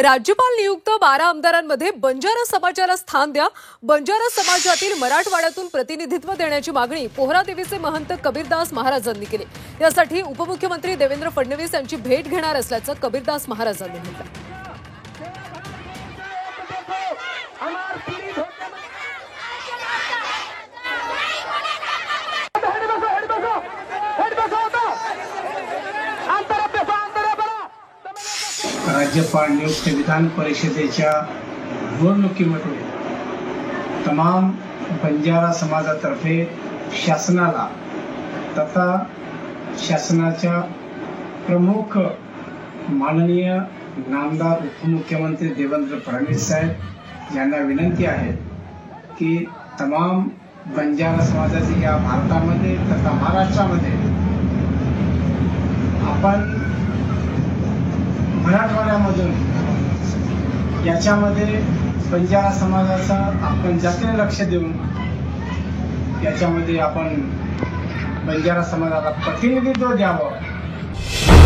राज्यपाल नियुक्त 12 आमदारांमध्ये बंजारा समाजाला स्थान द्या। बंजारा समाजातील मराठवाड्यातून प्रतिनिधित्व देण्याची मागणी पोहरादेवीचे महंत कबीरदास महाराजांनी केली। यासाठी उपमुख्यमंत्री देवेंद्र फडणवीस यांची भेट घेणार असल्याचं कबीरदास महाराजांनी म्हटलं। राज्यपाल नियुक्त विधान परिषदेच्या निवडणुकीमध्ये तमाम बंजारा समाजातर्फे शासनाला तथा शासनाच्या प्रमुख माननीय नामदार उपमुख्यमंत्री देवेंद्र फडणवीस साहेब यांना विनंती आहे की तमाम बंजारा समाजाची या भारतामध्ये तथा महाराष्ट्रामध्ये आपण मराठवाड्यामधून याच्यामध्ये बंजारा समाजाचा आपण जास्त लक्ष देऊन याच्यामध्ये आपण बंजारा समाजाला प्रतिनिधित्व द्यावं।